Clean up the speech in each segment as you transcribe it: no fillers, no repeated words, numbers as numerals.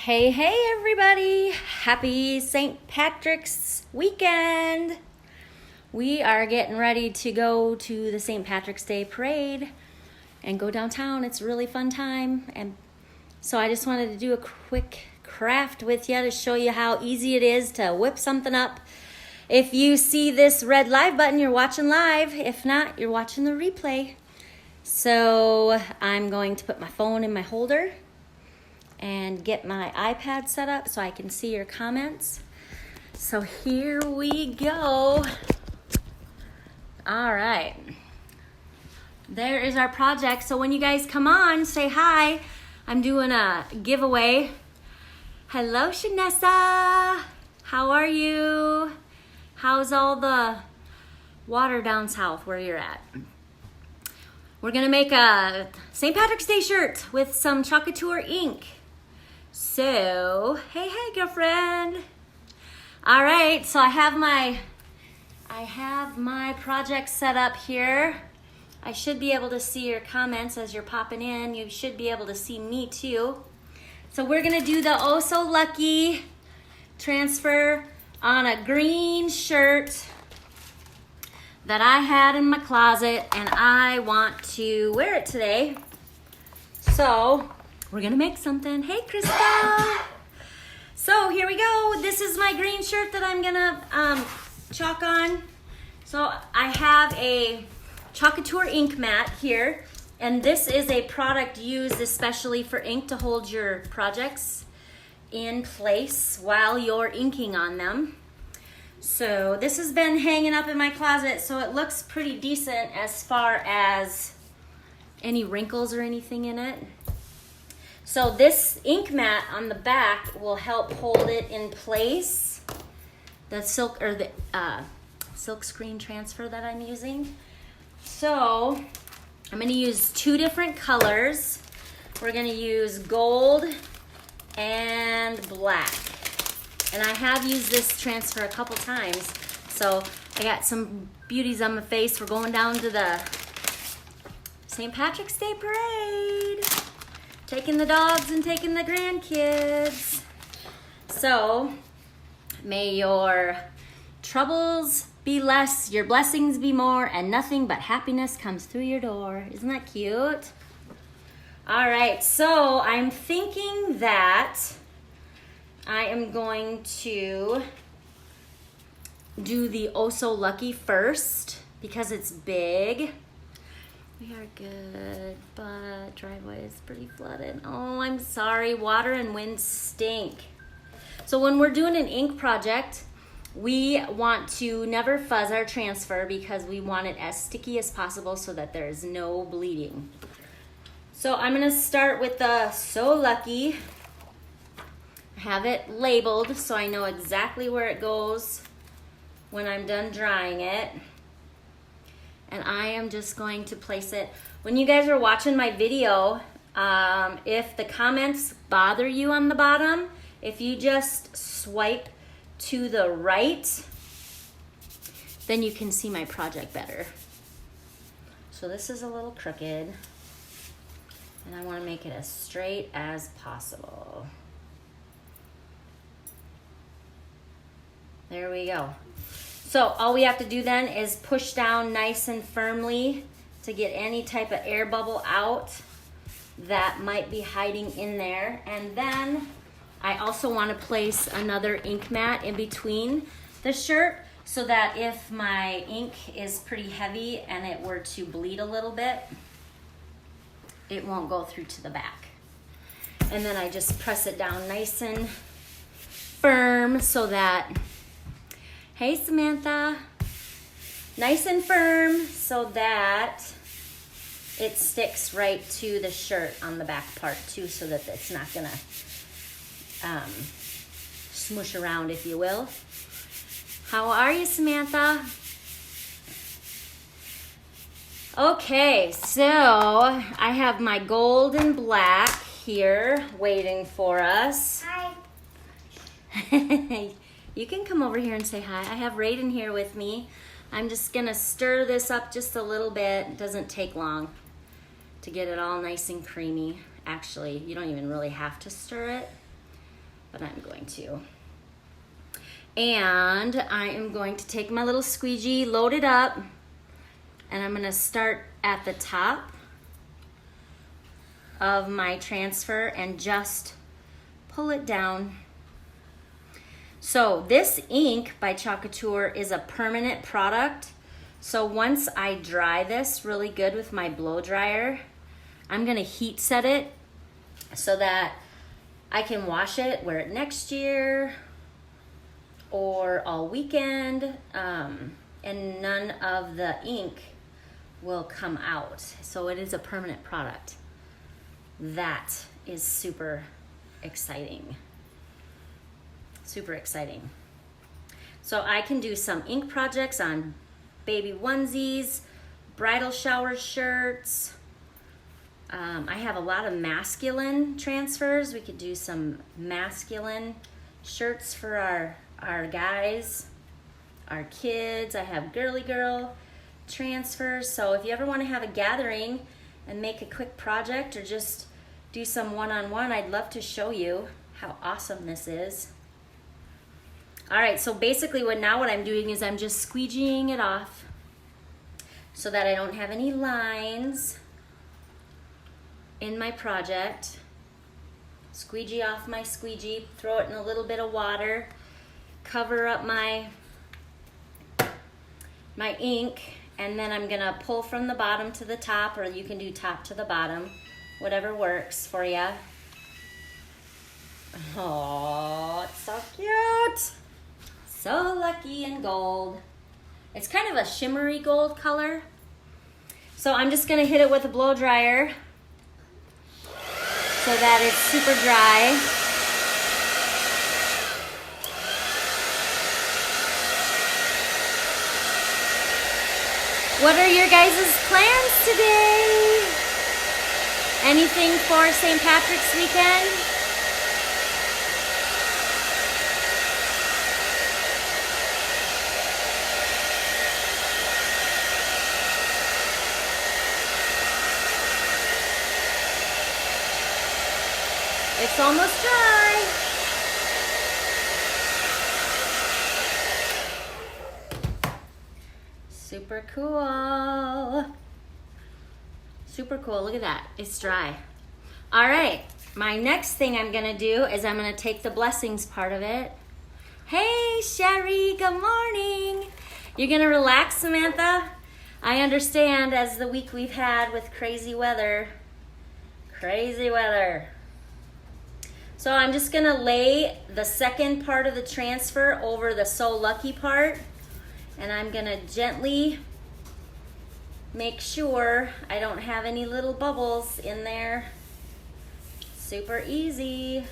Hey, hey, everybody. Happy St. Patrick's weekend. We are getting ready to go to the St. Patrick's Day parade and go downtown. It's a really fun time. And so I just wanted to do a quick craft with you to show you how easy it is to whip something up. If you see this red live button, you're watching live. If not, you're watching the replay. So I'm going to put my phone in my holder and get my iPad set up so I can see your comments. So here we go. All right. There is our project. So when you guys come on, say hi. I'm doing a giveaway. Hello, Shanessa. How are you? How's all the water down south where you're at? We're gonna make a St. Patrick's Day shirt with some Chalk Couture Ink. So, hey, girlfriend. All right, so I have my project set up here. I should be able to see your comments as you're popping in. You should be able to see me too. So we're gonna do the Oh So Lucky transfer on a green shirt that I had in my closet and I want to wear it today. So we're gonna make something. Hey, Krista. So here we go. This is my green shirt that I'm gonna chalk on. So I have a Chalk Couture ink mat here, and this is a product used especially for ink to hold your projects in place while you're inking on them. So this has been hanging up in my closet, so it looks pretty decent as far as any wrinkles or anything in it. So this ink mat on the back will help hold it in place. The silk screen transfer that I'm using. So I'm going to use two different colors. We're going to use gold and black. And I have used this transfer a couple times. So I got some beauties on my face. We're going down to the St. Patrick's Day parade. Taking the dogs and taking the grandkids. So, may your troubles be less, your blessings be more, and nothing but happiness comes through your door. Isn't that cute? All right, so I'm thinking that I am going to do the Oh So Lucky first because it's big. We are good, but driveway is pretty flooded. Oh, I'm sorry, water and wind stink. So when we're doing an ink project, we want to never fuzz our transfer because we want it as sticky as possible so that there is no bleeding. So I'm gonna start with the So Lucky. I have it labeled so I know exactly where it goes when I'm done drying it. And I am just going to place it. When you guys are watching my video, if the comments bother you on the bottom, if you just swipe to the right, then you can see my project better. So this is a little crooked, and I want to make it as straight as possible. There we go. So all we have to do then is push down nice and firmly to get any type of air bubble out that might be hiding in there. And then I also want to place another ink mat in between the shirt so that if my ink is pretty heavy and it were to bleed a little bit, it won't go through to the back. And then I just press it down nice and firm so that, hey Samantha, nice and firm so that it sticks right to the shirt on the back part too, so that it's not gonna smush around, if you will. How are you, Samantha? Okay, so I have my gold and black here waiting for us. Hi. You can come over here and say hi. I have Raiden here with me. I'm just gonna stir this up just a little bit. It doesn't take long to get it all nice and creamy. Actually, you don't even really have to stir it. but I'm going to. And I am going to take my little squeegee, load it up, and I'm gonna start at the top of my transfer and just pull it down. So this ink by Chalk Couture is a permanent product. So once I dry this really good with my blow dryer, I'm gonna heat set it so that I can wash it, wear it next year or all weekend, and none of the ink will come out. So it is a permanent product. That is super exciting. Super exciting. So I can do some ink projects on baby onesies, bridal shower shirts. I have a lot of masculine transfers. We could do some masculine shirts for our guys, our kids. I have girly girl transfers. So if you ever want to have a gathering and make a quick project or just do some one-on-one, I'd love to show you how awesome this is. All right, so basically what I'm doing is I'm just squeegeeing it off so that I don't have any lines in my project. Squeegee off my squeegee, throw it in a little bit of water, cover up my ink, and then I'm gonna pull from the bottom to the top, or you can do top to the bottom, whatever works for you. Oh, it's so cute. So lucky in gold. It's kind of a shimmery gold color. So I'm just gonna hit it with a blow dryer so that it's super dry. What are your guys' plans today? Anything for St. Patrick's weekend? It's almost dry. Super cool. Super cool. Look at that. It's dry. All right. My next thing I'm going to do is I'm going to take the blessings part of it. Hey, Sherry. Good morning. You're going to relax, Samantha? I understand as the week we've had with crazy weather. Crazy weather. So I'm just gonna lay the second part of the transfer over the So Lucky part, and I'm gonna gently make sure I don't have any little bubbles in there. Super easy.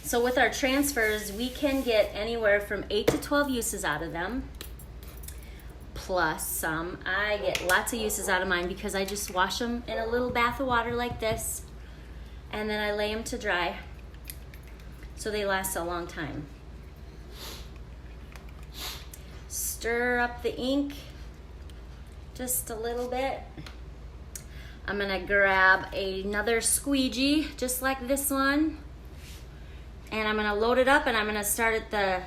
So with our transfers, we can get anywhere from 8 to 12 uses out of them, plus some. I get lots of uses out of mine because I just wash them in a little bath of water like this, and then I lay them to dry so they last a long time. Stir up the ink just a little bit. I'm gonna grab another squeegee just like this one, and I'm gonna load it up, and I'm gonna start at the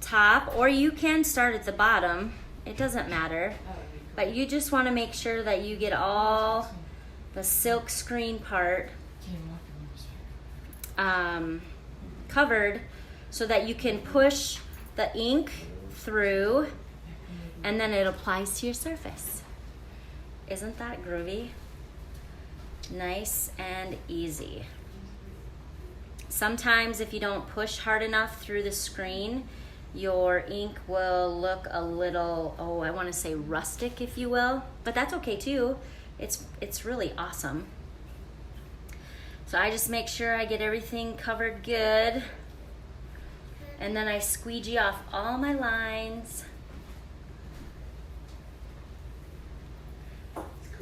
top, or you can start at the bottom. It doesn't matter, but you just wanna make sure that you get all the silk screen part covered so that you can push the ink through and then it applies to your surface. Isn't that groovy? Nice and easy. Sometimes if you don't push hard enough through the screen, your ink will look a little, I want to say rustic, if you will, but that's okay too. It's really awesome. So I just make sure I get everything covered good, and then I squeegee off all my lines.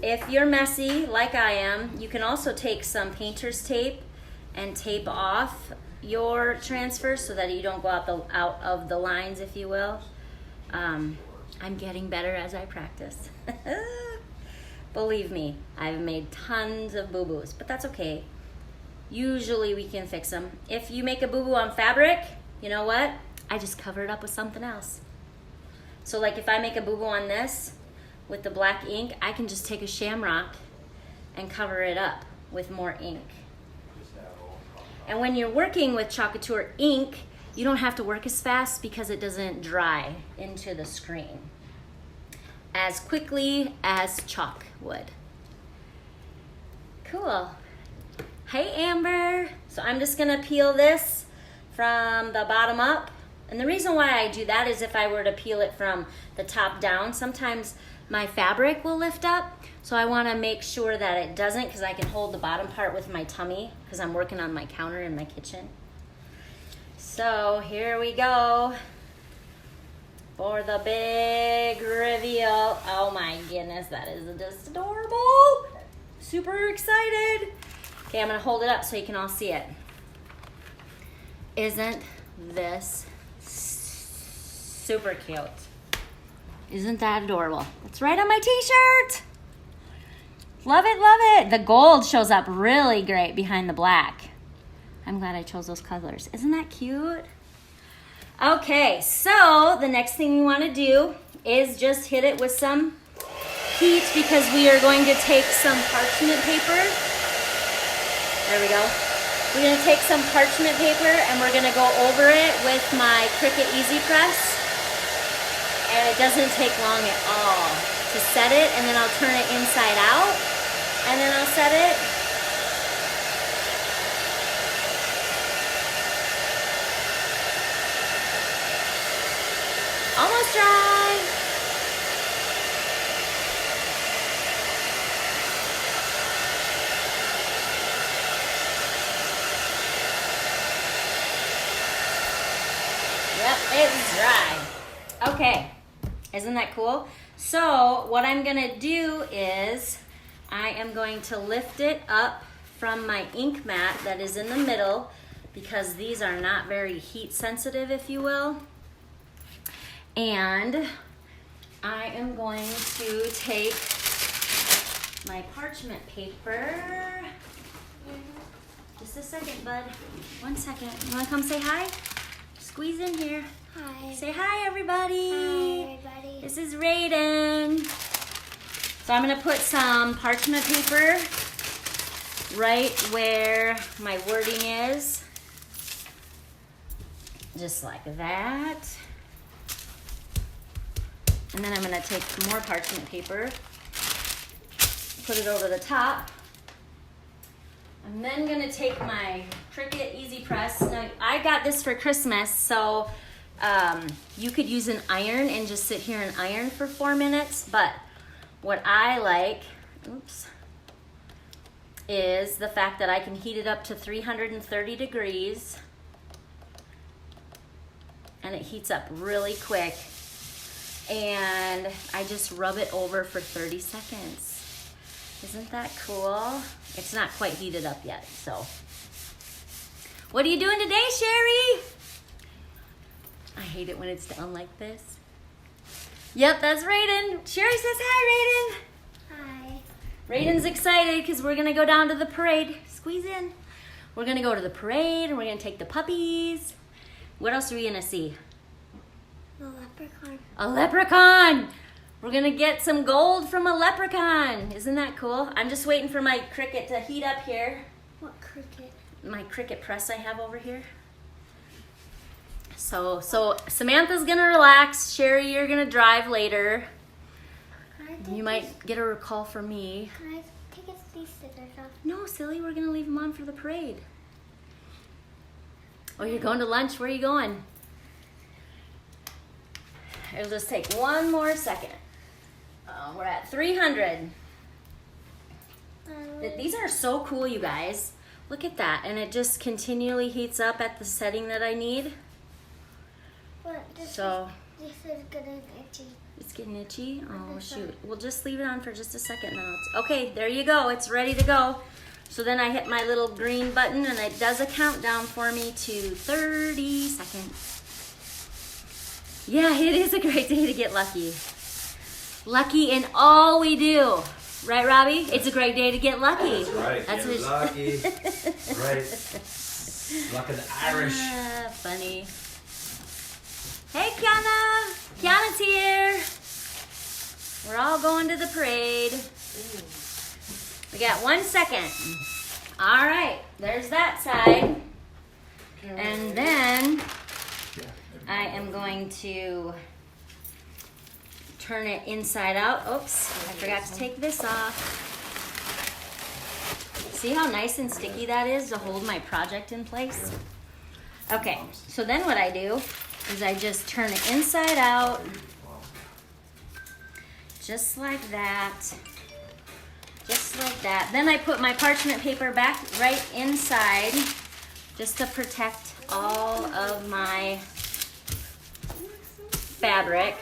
If you're messy like I am, you can also take some painter's tape and tape off your transfer so that you don't go out of the lines, if you will. I'm getting better as I practice. Believe me, I've made tons of boo-boos, but that's okay. Usually we can fix them. If you make a boo-boo on fabric, you know what? I just cover it up with something else. So like if I make a boo-boo on this with the black ink, I can just take a shamrock and cover it up with more ink. And when you're working with Chalk Couture ink, you don't have to work as fast because it doesn't dry into the screen as quickly as chalk would. Cool. Hey Amber. So I'm just gonna peel this from the bottom up. And the reason why I do that is if I were to peel it from the top down, sometimes my fabric will lift up. So I wanna make sure that it doesn't, because I can hold the bottom part with my tummy because I'm working on my counter in my kitchen. So here we go for the big reveal. Oh my goodness, that is just adorable. Super excited. Okay, I'm gonna hold it up so you can all see it. Isn't this super cute? Isn't that adorable? It's right on my t-shirt. Love it, love it. The gold shows up really great behind the black. I'm glad I chose those colors. Isn't that cute? Okay, so the next thing we want to do is just hit it with some heat because we are going to take some parchment paper. There we go. We're going to take some parchment paper and we're going to go over it with my Cricut Easy Press. And it doesn't take long at all to set it, and then I'll turn it inside out and then I'll set it. Almost dry. Yep, it's dry. Okay, isn't that cool? So what I'm gonna do is I am going to lift it up from my ink mat that is in the middle because these are not very heat sensitive, if you will. And I am going to take my parchment paper. Just a second, bud. 1 second. You wanna come say hi? Squeeze in here. Hi. Say hi, everybody. Hi, everybody. This is Raiden. So I'm gonna put some parchment paper right where my wording is. Just like that. And then I'm gonna take more parchment paper, put it over the top. I'm then gonna take my Cricut Easy Press. Now, I got this for Christmas, so you could use an iron and just sit here and iron for 4 minutes, but what I like, is the fact that I can heat it up to 330 degrees and it heats up really quick. And I just rub it over for 30 seconds. Isn't that cool? It's not quite heated up yet, so. What are you doing today, Sherry? I hate it when it's down like this. Yep, that's Raiden. Sherry says hi, Raiden. Hi. Raiden's excited because we're gonna go down to the parade. Squeeze in. We're gonna go to the parade and we're gonna take the puppies. What else are we gonna see? A leprechaun. A leprechaun! We're gonna get some gold from a leprechaun. Isn't that cool? I'm just waiting for my Cricut to heat up here. What Cricut? My Cricut press I have over here. So Samantha's gonna relax. Sherry, you're gonna drive later. You might get a call from me. Can I take these scissors off? No, silly, we're gonna leave them on for the parade. Oh, you're going to lunch? Where are you going? It'll just take 1 more second. We're at 300. These are so cool, you guys. Look at that. And it just continually heats up at the setting that I need. But this is getting itchy. It's getting itchy? Oh, shoot. We'll just leave it on for just a second now. Okay, there you go. It's ready to go. So then I hit my little green button and it does a countdown for me to 30 seconds. Yeah, it is a great day to get lucky. Lucky in all we do. Right, Robbie? It's a great day to get lucky. That's right. That's Get what lucky. Right. Luck of the Irish. Funny. Hey, Kiana. Kiana's here. We're all going to the parade. We got 1 second. All right, there's that side. And then I am going to turn it inside out. Oops, I forgot to take this off. See how nice and sticky that is to hold my project in place? Okay, so then what I do is I just turn it inside out, just like that, just like that. Then I put my parchment paper back right inside just to protect all of my fabric.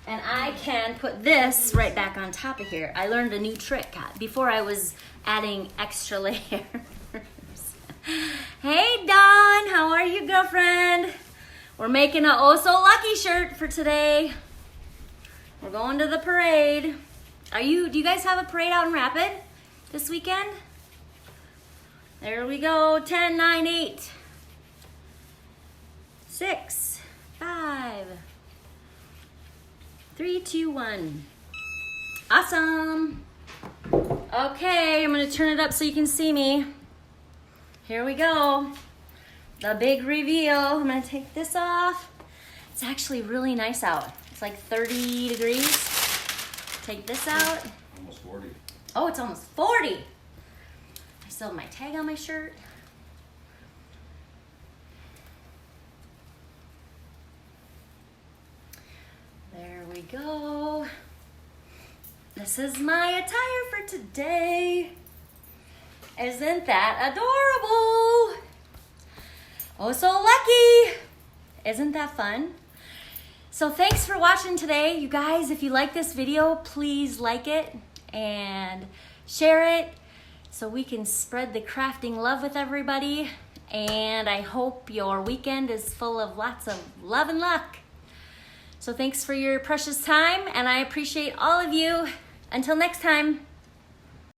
And I can put this right back on top of here. I learned a new trick. Before I was adding extra layers. Hey Dawn, how are you, girlfriend? We're making a Oh So Lucky shirt for today. We're going to the parade. Do you guys have a parade out in Rapid this weekend? There we go. 10, 9, 8, 6, 5, 3, 2, 1. Awesome. Okay, I'm gonna turn it up so you can see me. Here we go. The big reveal. I'm gonna take this off. It's actually really nice out. It's like 30 degrees. Take this out. Almost 40. Oh, it's almost 40. I still have my tag on my shirt. There we go. This is my attire for today. Isn't that adorable? Oh, so lucky. Isn't that fun? So thanks for watching today. You guys, if you like this video, please like it and share it so we can spread the crafting love with everybody. And I hope your weekend is full of lots of love and luck. So thanks for your precious time, and I appreciate all of you. Until next time.